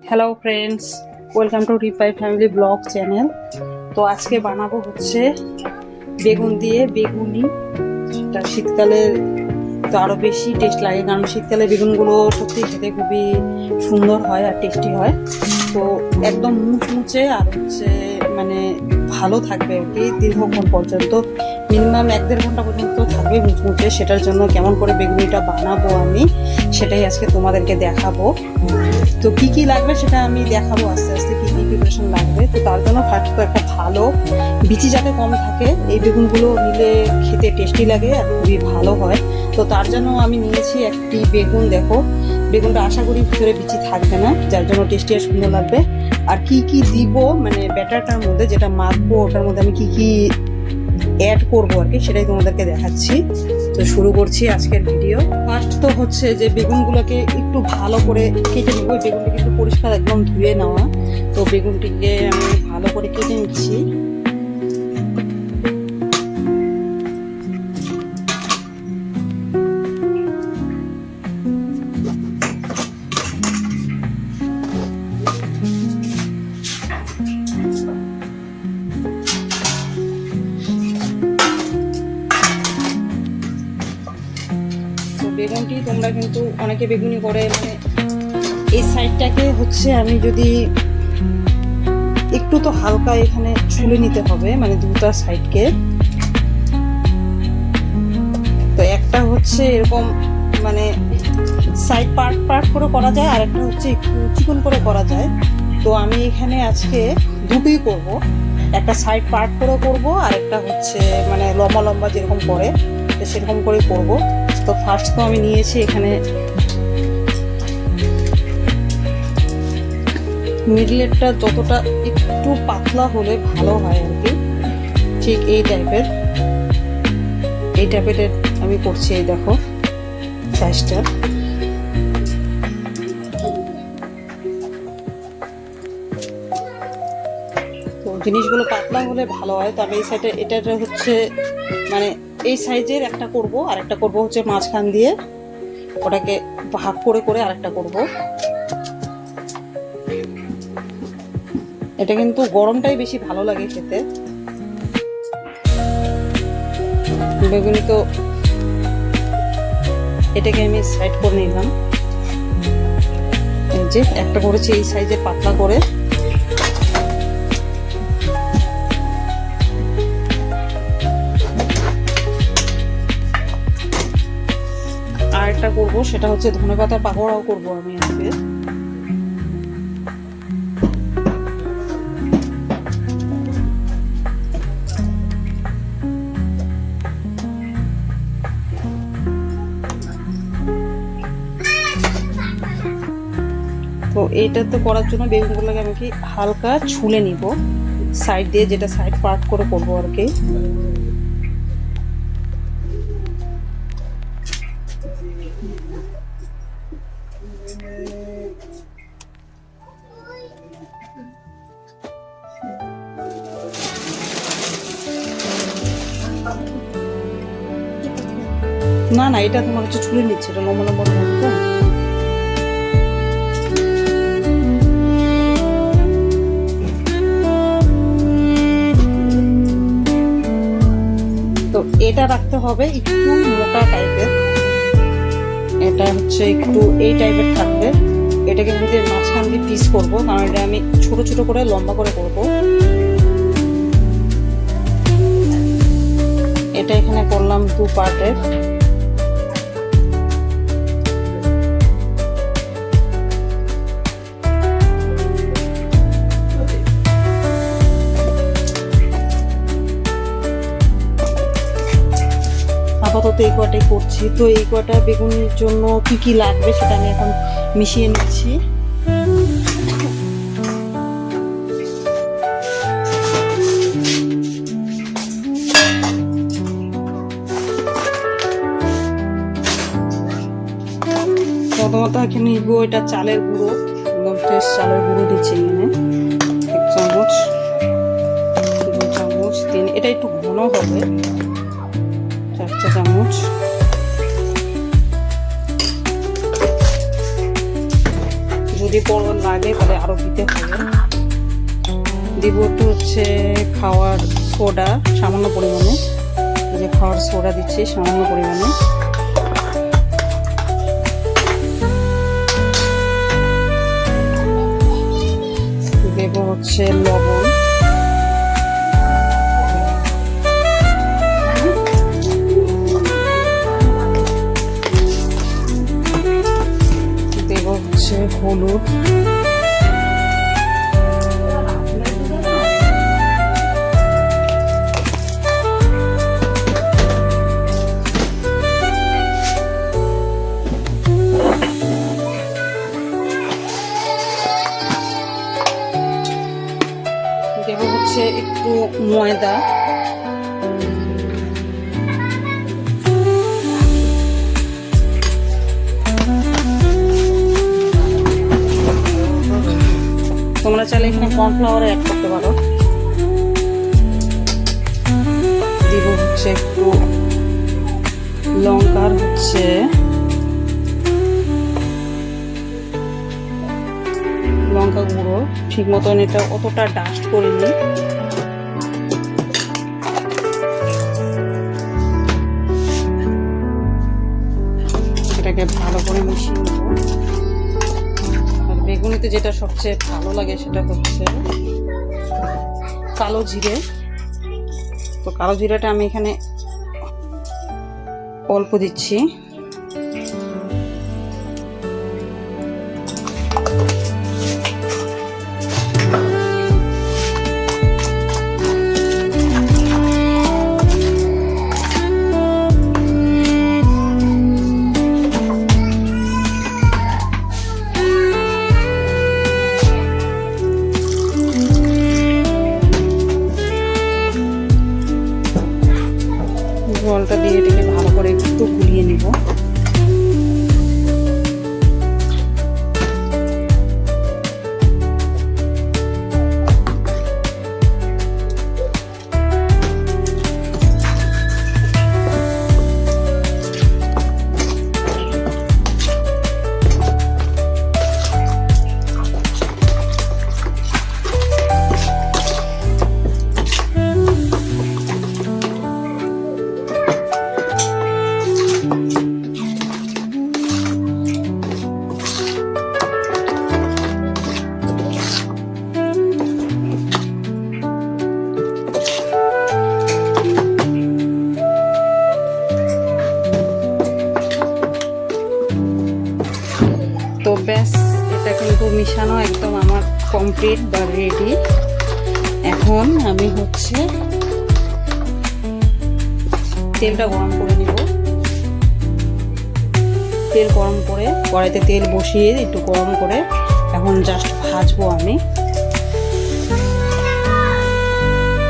Hello friends, welcome to রিপাই family blog channel. তো আজকে বানাবো হচ্ছে বেগুন দিয়ে বেগুনি। সেটা শীতকালে তো আরও বেশি টেস্ট লাগে, কারণ শীতকালে বেগুনগুলো সত্যি খেতে খুবই সুন্দর হয় আর টেস্টি হয়। তো একদম মুচমুচে আর হচ্ছে মানে ভালো থাকবে আর কি, দীর্ঘক্ষণ পর্যন্ত, মিনিমাম 1-1.5 ঘন্টা পর্যন্ত থাকবে মুচমুচে। সেটার জন্য কেমন করে বেগুনিটা বানাবো আমি সেটাই আজকে তোমাদেরকে দেখাবো। তো কি কি লাগবে সেটা আমি দেখাবো আস্তে আস্তে, কি কি প্রিপারেশন লাগবে। তো তার জন্য ফার্স্ট তো একটা ভালো বিচি যাতে কম থাকে, এই বেগুনগুলো নিলে খেতে টেস্টি লাগে আর খুবই ভালো হয়। তো তার জন্য আমি নিয়েছি একটি বেগুন। দেখো বেগুনটা আশা করি ভিতরে বিচি থাকবে না, যার জন্য টেস্টি আর সুন্দর লাগবে। আর কি কি দিব মানে ব্যাটারটার মধ্যে যেটা মাখবো ওটার মধ্যে আমি কি কি অ্যাড করবো আর কি, সেটাই তোমাদেরকে দেখাচ্ছি। তো শুরু করছি আজকের ভিডিও। ফার্স্ট তো হচ্ছে যে বেগুনগুলোকে একটু ভালো করে কেটে নেবো। বেগুনটা কিন্তু পরিষ্কার একদম ধুয়ে নেওয়া। তো বেগুনটিকে আমি ভালো করে কেটে নিচ্ছি। বেগুনটি তোমরা কিন্তু অনেকে বেগুনি করে, মানে এই সাইডটাকে হচ্ছে আমি যদি একটু তো হালকা এখানে ছুলে নিতে হবে, মানে দুটো সাইডকে। তো একটা হচ্ছে এরকম মানে সাইড পার্ট পার্ট করে করা যায়, আর একটা হচ্ছে একটু চিকন করে করা যায়। তো আমি এখানে আজকে দুটোই করব, একটা সাইড পার্ট করে করব, আর একটা হচ্ছে মানে লম্বা লম্বা যেরকম করে সেরকম করে করব। তো ফার্স্ট তো আমি নিয়েছি এখানে মিডলেটটা যতটা একটু পাতলা হলে ভালো হয় আর কি, ঠিক এই টাইপের আমি করছি। এই দেখো সাইজটা, তো জিনিসগুলো পাতলা হলে ভালো হয়। তবে এই সাইডে এটা হচ্ছে মানে এই সাইজের একটা করব, আর একটা করব হচ্ছে মাঝখান দিয়ে ওটাকে ভাগ করে করে আরেকটা করব। এটা কিন্তু গরমটাই বেশি ভালো লাগে খেতে। বেগুনি তো এটাকে আমি সাইড করে নিলাম। এই যে একটা করেছি এই সাইজের পাতলা করে। আর একটা করবো সেটা হচ্ছে ধনেপাতার পাকোড়াও করবো আমি আজকে। তো এইটা তো করার জন্য বেগুনগুলোকে আমি কি হালকা ছুলে নিব সাইড দিয়ে, যেটা সাইড পার্ট করে করবো আর কি। না না, এটা তোমার হচ্ছে ছুলে নিচ্ছে, এটা লম্বা লম্বা থাকবে। তো এটা রাখতে হবে একটু মোটা টাইপের, এটা হচ্ছে একটু এই টাইপের থাকবে। এটাকে আমি মাঝখান দিয়ে পিস করবো, কারণ এটা আমি ছোট ছোট করে লম্বা করে করবো। এটা এখানে করলাম 2 পার্টের। আপাতত এই কটাই করছি। তো এই কটা বেগুনের জন্য কি কি লাগবে সেটা আমি এখন মিশিয়ে নিচ্ছি। প্রথমত এখানে নিব এটা চালের গুঁড়ো, একদম ফ্রেশ চালের গুঁড়ো দিচ্ছি এখানে 1 চামচ, 2 চামচ, 3, এটা একটু ঘন হবে, 4 চামচ। যদি যদি পরিমাণ লাগে তাহলে আরও দিতে হবে। দিব একটু হচ্ছে খাওয়ার সোডা সামান্য পরিমাণে, এই যে খাওয়ার সোডা দিচ্ছি সামান্য পরিমাণে। দেব হচ্ছে লবণ, দেব হচ্ছে হলুদ, দেব হচ্ছে একটু ময়দা, তোমরা চাইলে এখানে কর্নফ্লাওয়ার অ্যাড করতে পারো। দিব হচ্ছে একটু লঙ্কার হচ্ছে লঙ্কা গুঁড়ো, ঠিক মতন এটা অতটা ডাস্ট করিনি। এটাকে ভালো করে মিশিয়ে নেব। আর বেগুনিতে যেটা সবচেয়ে ভালো লাগে সেটা হচ্ছে কালো জিরে। তো কালো জিরাটা আমি এখানে অল্প দিচ্ছি। জলটা দিয়ে এটাকে ভালো করে একটু গুলিয়ে নেব। তো ব্যাস, এটা কিন্তু মিশানো একদম আমার কমপ্লিট বা রেডি। এখন আমি হচ্ছে তেলটা গরম করে নিব। তেল গরম করে কড়াইতে তেল বসিয়ে একটু গরম করে এখন জাস্ট ভাজবো আমি।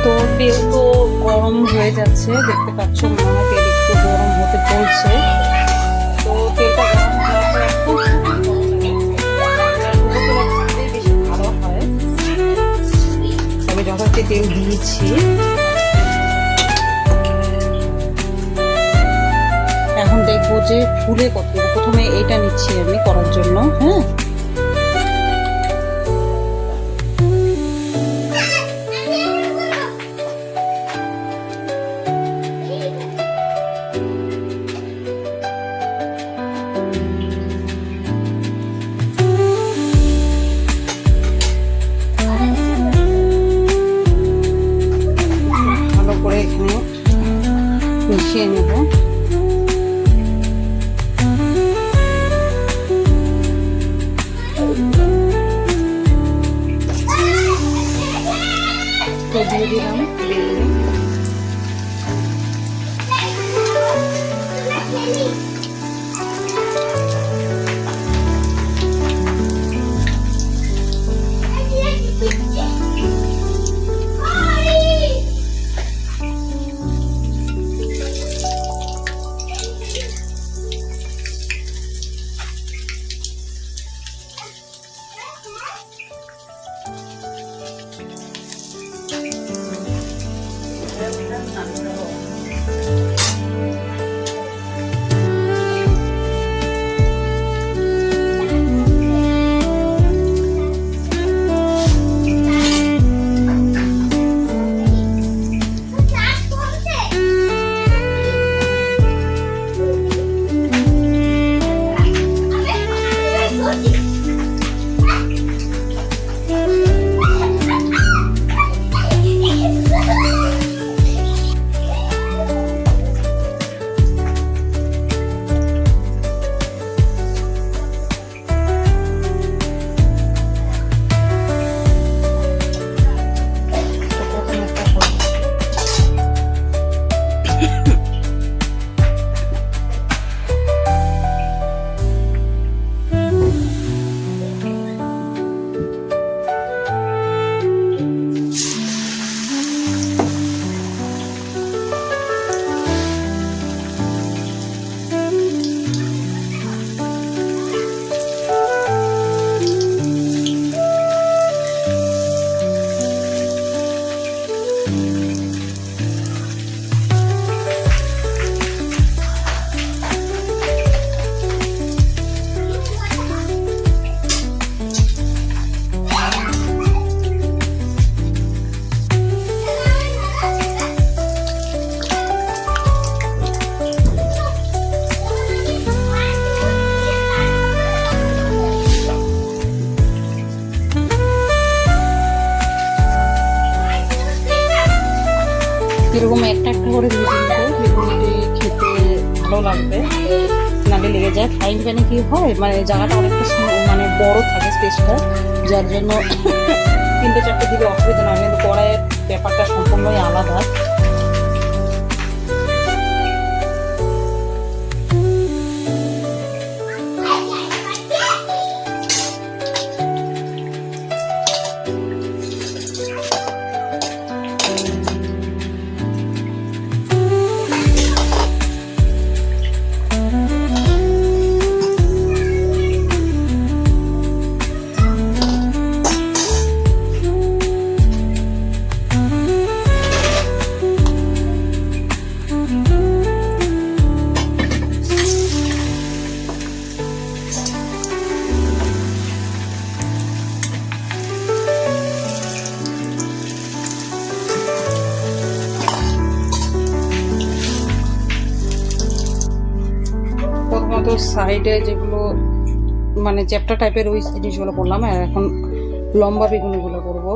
তো তেল তো গরম হয়ে যাচ্ছে, দেখতে পাচ্ছ মনে হয় তেল একটু গরম হতে চলছে। তো তেলটা গরম হওয়ার পর একটু বেশি ভালো হয়। তবে যথার্থ তেল দিয়েছি। এখন দেখবো যে ফুলে কত। প্রথমে এইটা নিচ্ছি আমি করার জন্য। হ্যাঁ, ভালো করে এখানে মিশিয়ে নেব। তো দিয়ে দিলাম বেগুনি। এরকম একটা একটা করে দিয়ে দিলে বেগুনটি খেতে ভালো লাগবে, নালে লেগে যায়। ফ্রাইং প্যানে কি হয়, মানে জায়গাটা অনেকটা মানে বড় থাকে স্পেসটা, যার জন্য 3-4টে দিলে অসুবিধা নয়, কিন্তু কড়াইয়ের ব্যাপারটা সম্পূর্ণই আলাদা। প্রথমত সাইডে যেগুলো মানে চ্যাপ্টা টাইপের ওই জিনিসগুলো করলাম, আর এখন লম্বা বেগুনিগুলো করবো।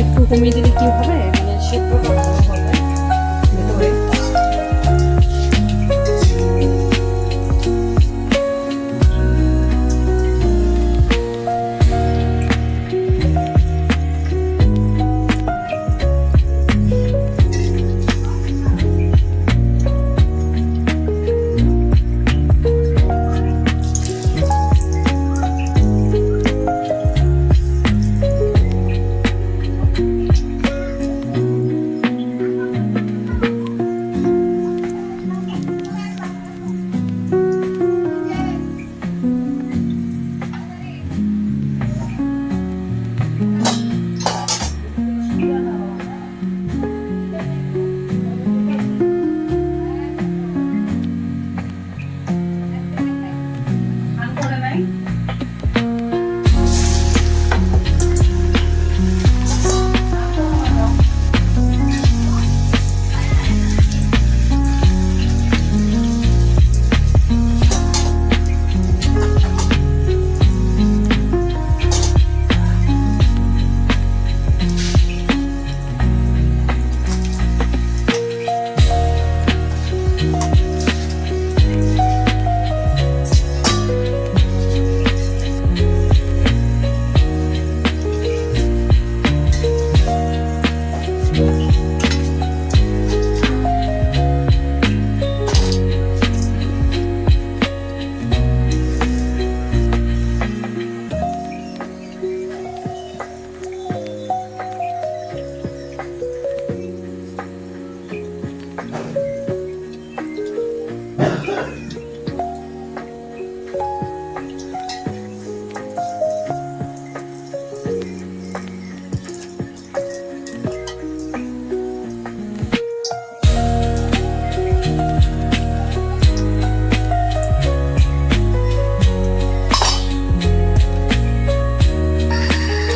একটু কমিয়ে দিলে কি হবে, মানে সেদ্ধটা ভালো হবে ভেতরে।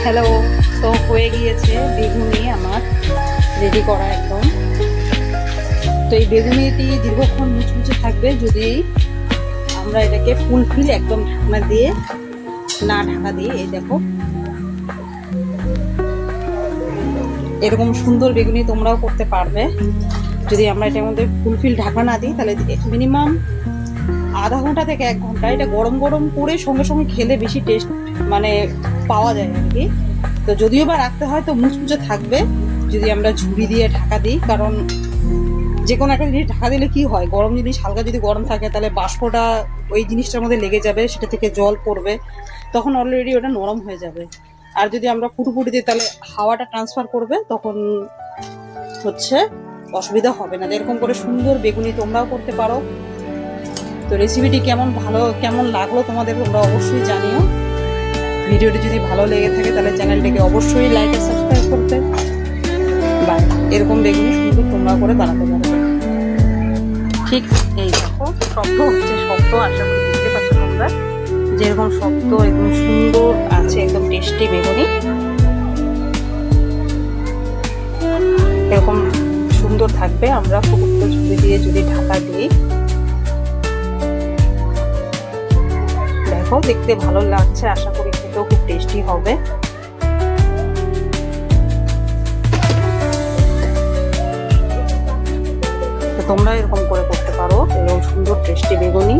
হ্যালো, তো হয়ে গিয়েছে বেগুনি আমার রেডি করা একদম। তো এই বেগুনিটি দীর্ঘক্ষণ মুচমুচে থাকবে যদি আমরা এটাকে ফুলফিল একদম ঢাকনা দিয়ে না ঢাকা দিয়ে। এই দেখো এরকম সুন্দর বেগুনি তোমরাও করতে পারবে যদি আমরা এটার মধ্যে ফুলফিল ঢাকা না দিই। তাহলে মিনিমাম আধা ঘন্টা থেকে 1 ঘন্টা এটা গরম গরম করে সঙ্গে সঙ্গে খেলে বেশি টেস্ট মানে পাওয়া যায় আর কি। তো যদিও বা রাখতে হয় তো মুচমুচে থাকবে যদি আমরা ঝুড়ি দিয়ে ঢাকা দিই, কারণ যে কোনো একটা জিনিস ঢাকা দিলে কি হয়, গরম জিনিস হালকা যদি গরম থাকে তাহলে বাষ্পটা ওই জিনিসটার মধ্যে লেগে যাবে, সেটা থেকে জল পড়বে, তখন অলরেডি ওটা নরম হয়ে যাবে। আর যদি আমরা ফুটুফুটি দিই তাহলে হাওয়াটা ট্রান্সফার করবে, তখন হচ্ছে অসুবিধা হবে না। এরকম করে সুন্দর বেগুনি তোমরাও করতে পারো। তো রেসিপিটি কেমন লাগলো তোমাদের তোমরা অবশ্যই জানিও। ভিডিওটি যদি ভালো লেগে থাকে তাহলে চ্যানেলটিকে অবশ্যই লাইক আর সাবস্ক্রাইব করতে। বা এরকম বেগুনি সুন্দর তোমরা করে বানাতে পারবে। ঠিক এই দেখো শব্দ হচ্ছে, শব্দ আশা করি বুঝতে পারছো তোমরা, যেরকম শব্দ একদম সুন্দর আছে, একদম টেস্টি বেগুনি এরকম সুন্দর থাকবে। আমরা ফুটুকটো ঝুড়ি দিয়ে যদি ঢাকা দিই, দেখো দেখতে ভালো লাগছে, আশা করি খেতেও খুব টেস্টি হবে। তোমরা এরকম করে করতে পারো, এরকম সুন্দর টেস্টি বেগুনি।